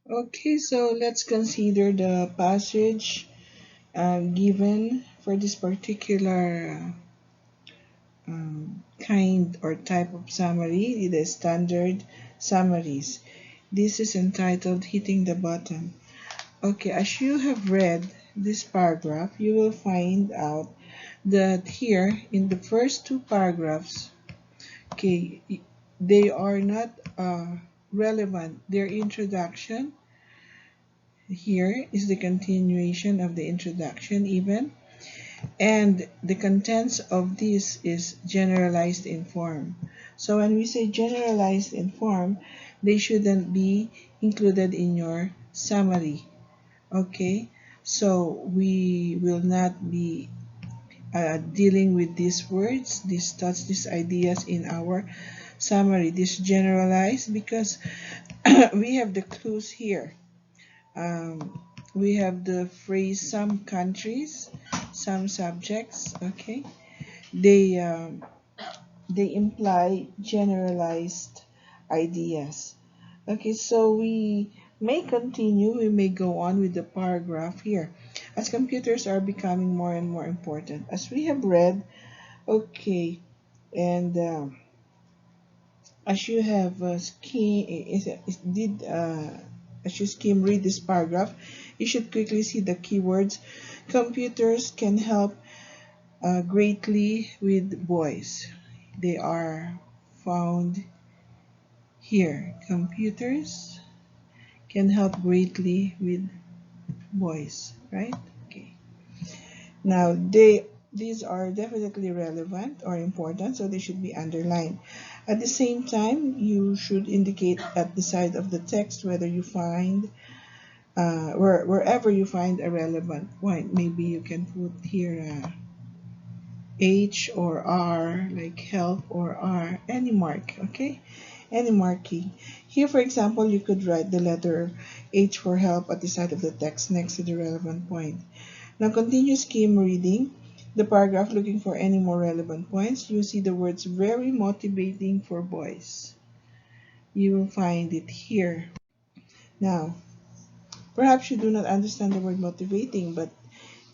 Okay, so let's consider the passage given for this particular kind or type of summary, the standard summaries. This is entitled Hitting the Button. Okay, as you have read this paragraph, you will find out that here in the first two paragraphs, okay, they are not relevant. Their introduction here is the continuation of the introduction, even, and the contents of this is generalized in form. So when we say generalized in form, they shouldn't be included in your summary. Okay, so we will not be dealing with these words, these thoughts, these ideas in our summary. This generalized because we have the clues here. We have the phrase some countries, some subjects. Okay, they um, they imply generalized ideas. Okay, so we may continue, we may go on with the paragraph here. As computers are becoming more and more important, as we have read, okay, and as you have as you skim read this paragraph, you should quickly see the keywords. Computers can help greatly with boys. They are found here. Computers can help greatly with boys, right? Okay. Now these are definitely relevant or important, so they should be underlined. At the same time, you should indicate at the side of the text whether you find wherever you find a relevant point. Maybe you can put here H or R, like help or R, any mark, okay? Any marking. Here, for example, you could write the letter H for help at the side of the text next to the relevant point. Now continue skim reading the paragraph looking for any more relevant points. You see the words very motivating for boys. You will find it here. Now, perhaps you do not understand the word motivating, but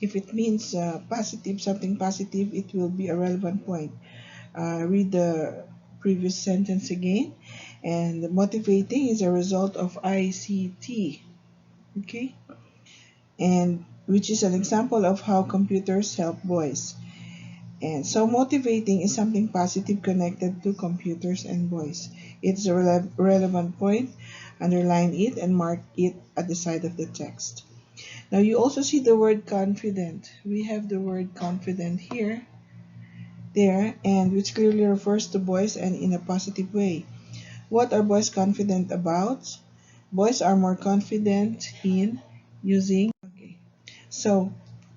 if it means positive, something positive, it will be a relevant point. Read the previous sentence again. And motivating is a result of ICT, okay? And which is an example of how computers help boys. And so motivating is something positive connected to computers and boys. It's a relevant point. Underline it and mark it at the side of the text. Now you also see the word confident. We have the word confident here, there, and which clearly refers to boys and in a positive way. What are boys confident about? Boys are more confident in using. Okay. So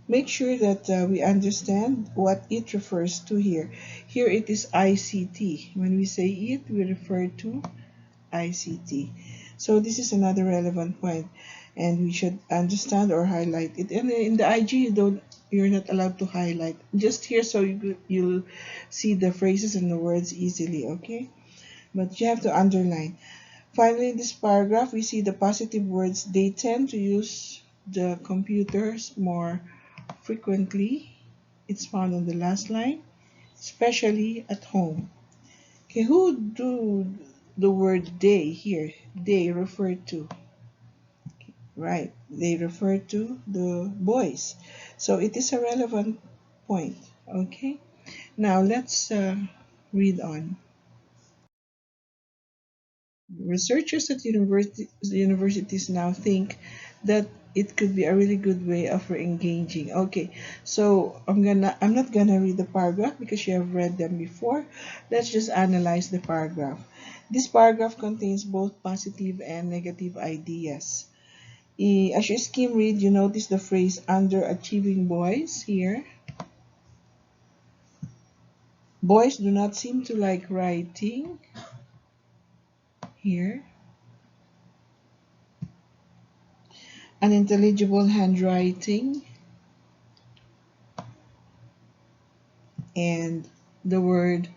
make sure that we understand what it refers to here. Here it is ICT. When we say it, we refer to ICT. So this is another relevant point, and we should understand or highlight it. And in the IG, you're not allowed to highlight. Just here, so you'll see the phrases and the words easily. Okay, but you have to underline. Finally, in this paragraph, we see the positive words. They tend to use the computers more frequently. It's found on the last line, especially at home. Okay, who do the word they here? They refer to, right? They refer to the boys. So it is a relevant point. Okay, now let's read on. Researchers at universities now think that it could be a really good way of re-engaging. Okay, so I'm not gonna read the paragraph because you have read them before. Let's just analyze the paragraph. This paragraph contains both positive and negative ideas. As you skim read, you notice the phrase underachieving boys here. Boys do not seem to like writing here. Unintelligible handwriting, and the word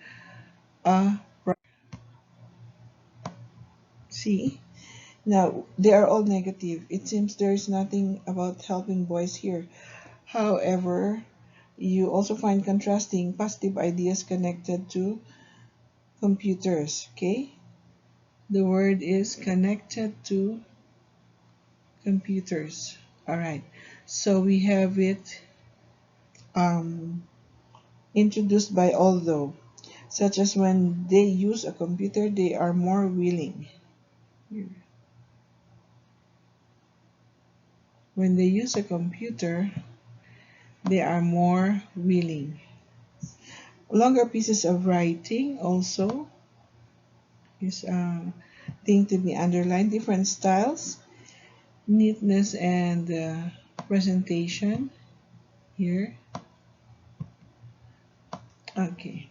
a. See, Now, they are all negative. It seems there is nothing about helping boys here. However, you also find contrasting positive ideas connected to computers. Okay? The word is connected to computers. All right. So we have it um, introduced by although, such as when they use a computer, they are more willing. When they use a computer, they are more willing. Longer pieces of writing also is a thing to be underlined. Different styles, neatness and presentation here. Okay.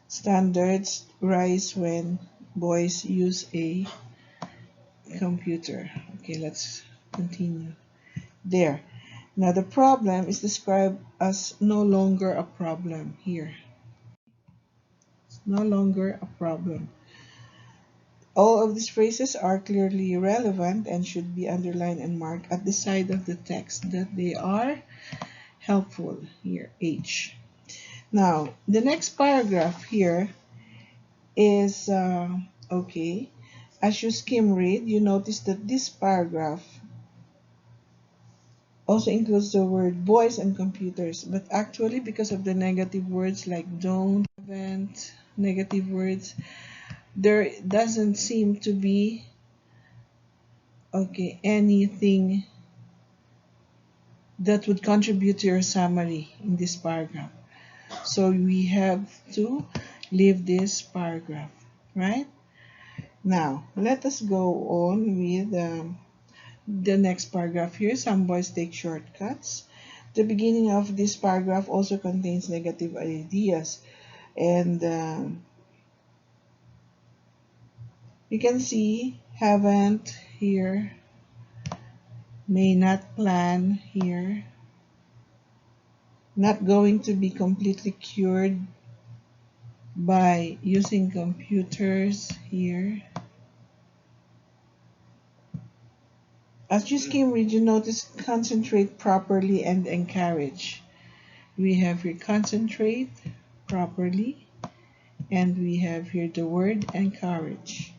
Standards rise when boys use a computer. Okay, let's continue. There. Now the problem is described as no longer a problem here. It's no longer a problem. All of these phrases are clearly relevant and should be underlined and marked at the side of the text that they are helpful here, H. Now, the next paragraph here is, okay, as you skim read, you notice that this paragraph also includes the word boys and computers, but actually because of the negative words like don't, haven't, negative words, there doesn't seem to be, okay, anything that would contribute to your summary in this paragraph. So we have to leave this paragraph, right? Now, let us go on with the next paragraph here. Some boys take shortcuts. The beginning of this paragraph also contains negative ideas. And you can see haven't here, may not plan here, not going to be completely cured by using computers here. As you skim read, you notice concentrate properly and encourage. We have here concentrate properly, and we have here the word encourage.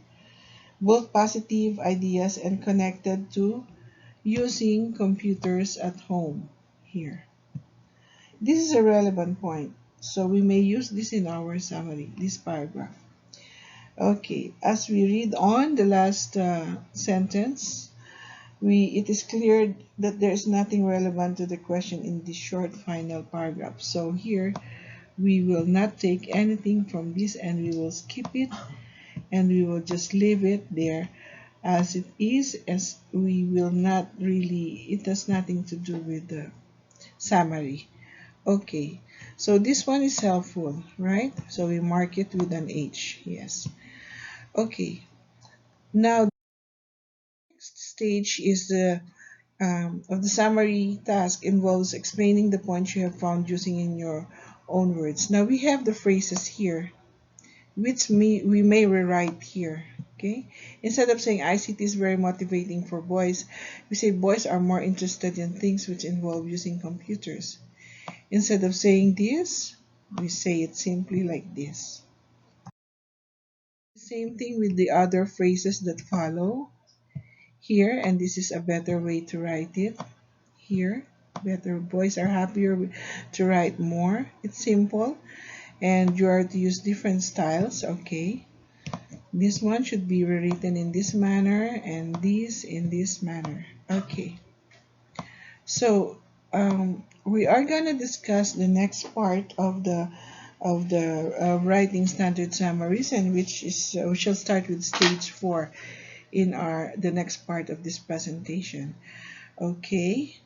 Both positive ideas and connected to using computers at home here. This is a relevant point, so we may use this in our summary, this paragraph. Okay, as we read on the last sentence, it is clear that there is nothing relevant to the question in this short final paragraph. So here we will not take anything from this and we will skip it and we will just leave it there as it is, as we will not really, it has nothing to do with the summary. Okay, so this one is helpful, right? So we mark it with an H, yes. Okay, now the next stage is the of the summary task involves explaining the points you have found using in your own words. Now we have the phrases here, which we may rewrite here. Okay, instead of saying ICT is very motivating for boys, we say boys are more interested in things which involve using computers. Instead of saying this, we say it simply like this. Same thing with the other phrases that follow here, and this is a better way to write it here. Better, boys are happier to write more. It's simple, and you are to use different styles. Okay, this one should be rewritten in this manner and this in this manner. Okay, so we are going to discuss the next part of the writing standard summaries, and which is we shall start with stage 4 in the next part of this presentation. Okay,